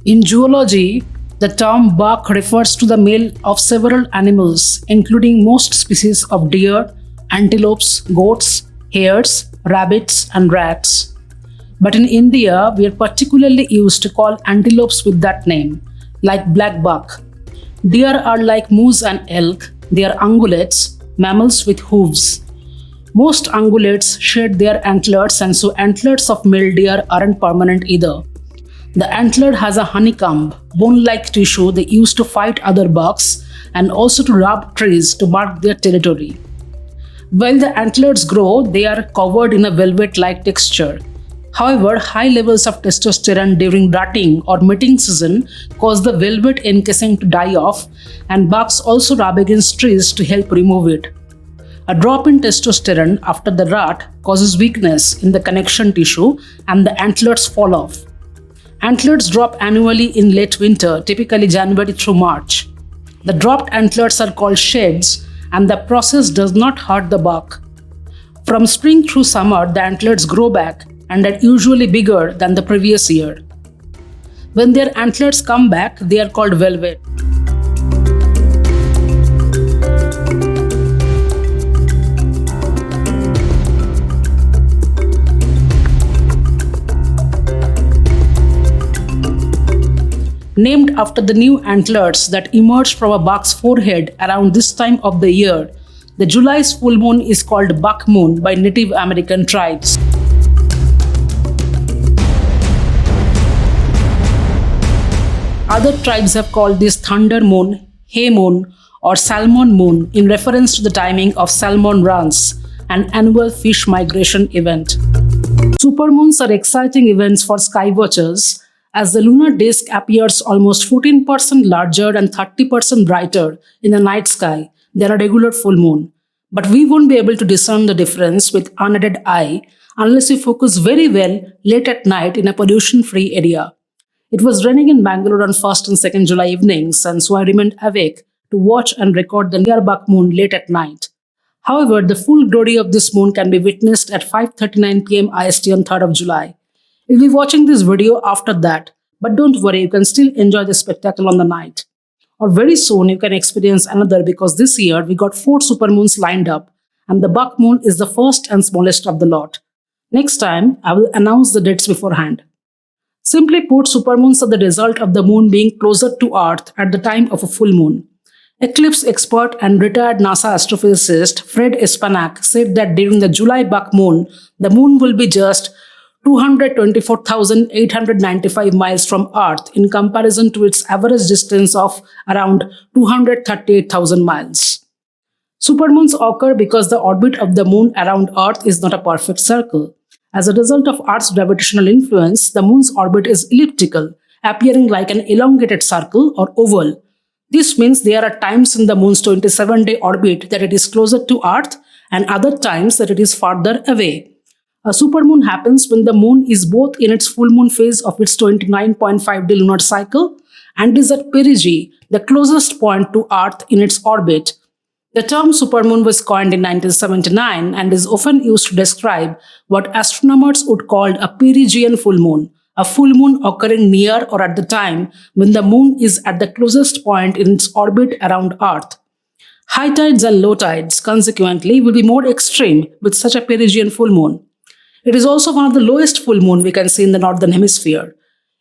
In zoology, the term buck refers to the male of several animals, including most species of deer, antelopes, goats, hares, rabbits, and rats. But in India, we are particularly used to call antelopes with that name, like black buck. Deer are like moose and elk, they are ungulates, mammals with hooves. Most ungulates shed their antlers, and so antlers of male deer aren't permanent either. The antler has a honeycomb, bone-like tissue they use to fight other bucks and also to rub trees to mark their territory. While the antlers grow, they are covered in a velvet-like texture. However, high levels of testosterone during rutting or mating season cause the velvet encasing to die off, and bucks also rub against trees to help remove it. A drop in testosterone after the rut causes weakness in the connection tissue and the antlers fall off. Antlers drop annually in late winter, typically January through March. The dropped antlers are called sheds, and the process does not hurt the buck. From spring through summer, the antlers grow back and are usually bigger than the previous year. When their antlers come back, they are called velvet. Named after the new antlers that emerge from a buck's forehead around this time of the year, the July's full moon is called Buck Moon by Native American tribes. Other tribes have called this Thunder Moon, Hay Moon, or Salmon Moon in reference to the timing of salmon runs, an annual fish migration event. Supermoons are exciting events for sky watchers, as the lunar disk appears almost 14% larger and 30% brighter in the night sky than a regular full moon. But we won't be able to discern the difference with unaided eye unless we focus very well late at night in a pollution-free area. It was raining in Bangalore on 1st and 2nd July evenings, and so I remained awake to watch and record the near Buck Moon late at night. However, the full glory of this moon can be witnessed at 5:39 p.m. IST on 3rd of July. You'll be watching this video after that, but don't worry, you can still enjoy the spectacle on the night. Or very soon you can experience another, because this year we got 4 supermoons lined up, and the Buck Moon is the first and smallest of the lot. Next time, I will announce the dates beforehand. Simply put, supermoons are the result of the moon being closer to Earth at the time of a full moon. Eclipse expert and retired NASA astrophysicist Fred Espanak said that during the July Buck Moon, the moon will be just 224,895 miles from Earth in comparison to its average distance of around 238,000 miles. Supermoons occur because the orbit of the moon around Earth is not a perfect circle. As a result of Earth's gravitational influence, the moon's orbit is elliptical, appearing like an elongated circle or oval. This means there are times in the moon's 27-day orbit that it is closer to Earth and other times that it is farther away. A supermoon happens when the moon is both in its full moon phase of its 29.5-day lunar cycle and is at perigee, the closest point to Earth in its orbit. The term supermoon was coined in 1979 and is often used to describe what astronomers would call a perigean full moon, a full moon occurring near or at the time when the moon is at the closest point in its orbit around Earth. High tides and low tides, consequently, will be more extreme with such a perigean full moon. It is also one of the lowest full moon we can see in the northern hemisphere.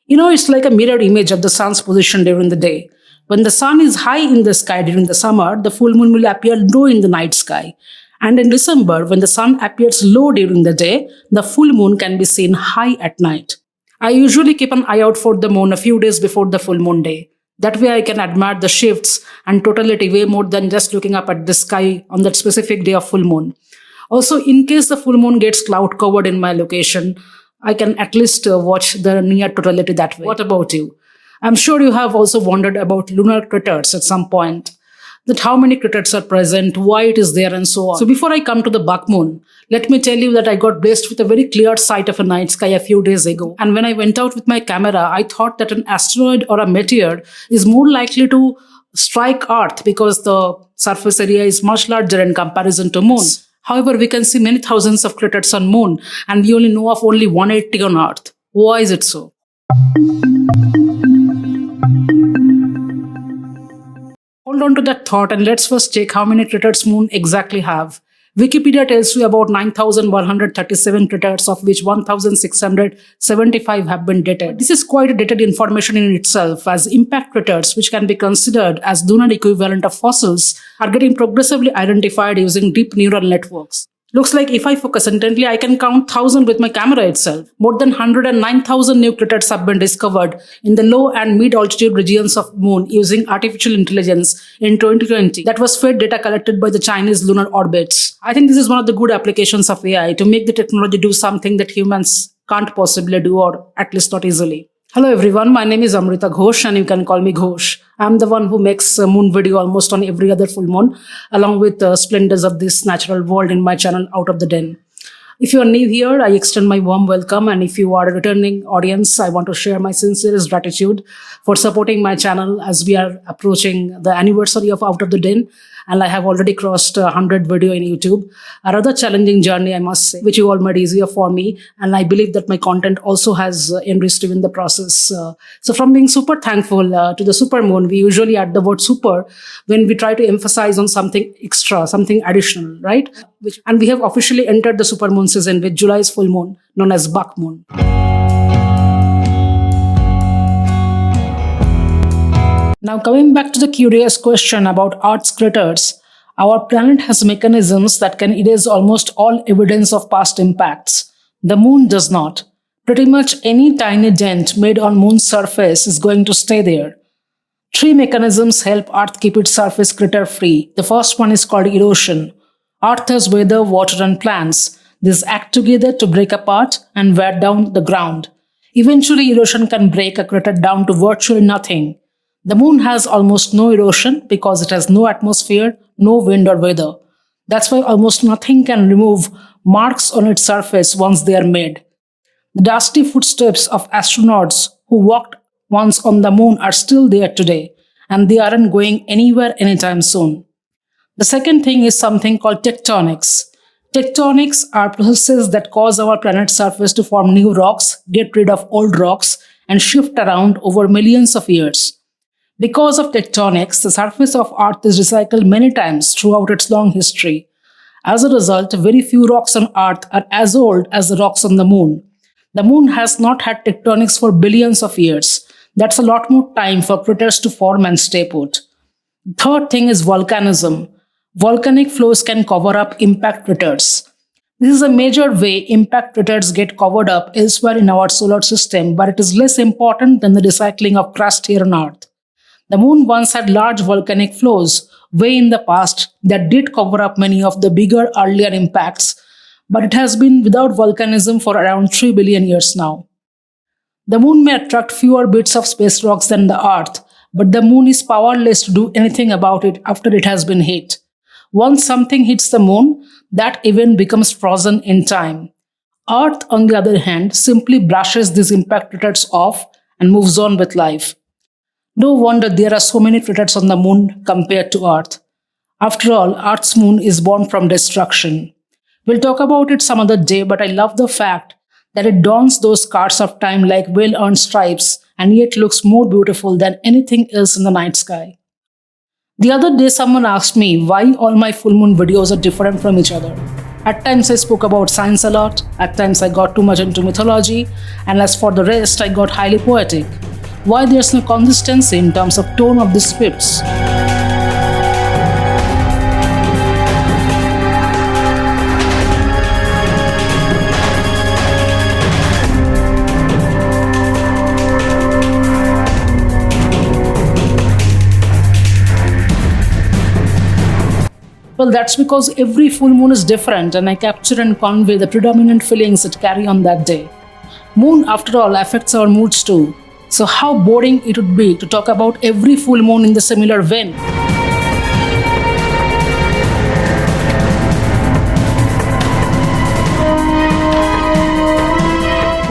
It's like a mirror image of the sun's position during the day. When the sun is high in the sky during the summer, the full moon will appear low in the night sky. And in December, when the sun appears low during the day, the full moon can be seen high at night. I usually keep an eye out for the moon a few days before the full moon day. That way I can admire the shifts and totality way more than just looking up at the sky on that specific day of full moon. Also, in case the full moon gets cloud covered in my location, I can at least watch the near totality that way. What about you? I'm sure you have also wondered about lunar craters at some point. That how many craters are present, why it is there, and so on. So before I come to the Buck Moon, let me tell you that I got blessed with a very clear sight of a night sky a few days ago. And when I went out with my camera, I thought that an asteroid or a meteor is more likely to strike Earth because the surface area is much larger in comparison to Moon. However, we can see many thousands of craters on Moon, and we only know of only 180 on Earth. Why is it so? on to that thought and let's first check how many craters Moon exactly have. Wikipedia tells you about 9,137 craters, of which 1,675 have been dated. This is quite dated information in itself, as impact craters, which can be considered as lunar equivalent of fossils, are getting progressively identified using deep neural networks. Looks like if I focus intently, I can count 1,000 with my camera itself. More than 109,000 new craters have been discovered in the low and mid-altitude regions of Moon using artificial intelligence in 2020. That was fed data collected by the Chinese lunar orbits. I think this is one of the good applications of AI to make the technology do something that humans can't possibly do, or at least not easily. Hello everyone, my name is Amrita Ghosh and you can call me Ghosh. I'm the one who makes a moon video almost on every other full moon, along with splendors of this natural world in my channel Out of the Den. If you are new here, I extend my warm welcome, and if you are a returning audience, I want to share my sincerest gratitude for supporting my channel as we are approaching the anniversary of Out of the Den, and I have already crossed 100 video in YouTube. A rather challenging journey, I must say, which you all made easier for me, and I believe that my content also has enriched you in the process. So from being super thankful to the Supermoon, we usually add the word super when we try to emphasize on something extra, something additional, right? And we have officially entered the Supermoon season with July's full moon, known as Buck Moon. Now coming back to the curious question about Earth's craters, our planet has mechanisms that can erase almost all evidence of past impacts. The Moon does not. Pretty much any tiny dent made on Moon's surface is going to stay there. Three mechanisms help Earth keep its surface crater free. The first one is called erosion. Earth has weather, water and plants. These act together to break apart and wear down the ground. Eventually, erosion can break a crater down to virtually nothing. The Moon has almost no erosion because it has no atmosphere, no wind or weather. That's why almost nothing can remove marks on its surface once they are made. The dusty footsteps of astronauts who walked once on the Moon are still there today, and they aren't going anywhere anytime soon. The second thing is something called tectonics. Tectonics are processes that cause our planet's surface to form new rocks, get rid of old rocks, and shift around over millions of years. Because of tectonics, the surface of Earth is recycled many times throughout its long history. As a result, very few rocks on Earth are as old as the rocks on the Moon. The Moon has not had tectonics for billions of years. That's a lot more time for craters to form and stay put. The third thing is volcanism. Volcanic flows can cover up impact craters. This is a major way impact craters get covered up elsewhere in our solar system, but it is less important than the recycling of crust here on Earth. The Moon once had large volcanic flows way in the past that did cover up many of the bigger earlier impacts, but it has been without volcanism for around 3 billion years now. The Moon may attract fewer bits of space rocks than the Earth, but the Moon is powerless to do anything about it after it has been hit. Once something hits the Moon, that event becomes frozen in time. Earth, on the other hand, simply brushes these impact craters off and moves on with life. No wonder there are so many craters on the Moon compared to Earth. After all, Earth's moon is born from destruction. We'll talk about it some other day, but I love the fact that it dons those scars of time like well-earned stripes and yet looks more beautiful than anything else in the night sky. The other day someone asked me why all my full moon videos are different from each other. At times I spoke about science a lot, at times I got too much into mythology, and as for the rest I got highly poetic. Why there's no consistency in terms of tone of the scripts? Well, that's because every full moon is different and I capture and convey the predominant feelings it carry on that day. Moon, after all, affects our moods too. So how boring it would be to talk about every full moon in the similar vein.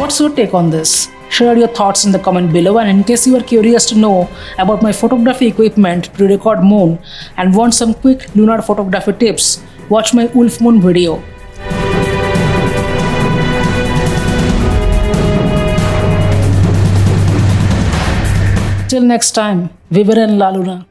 What's your take on this? Share your thoughts in the comment below, and in case you are curious to know about my photography equipment to record moon and want some quick lunar photography tips, watch my Wolf Moon video. Till next time, Wyrt La Lunar.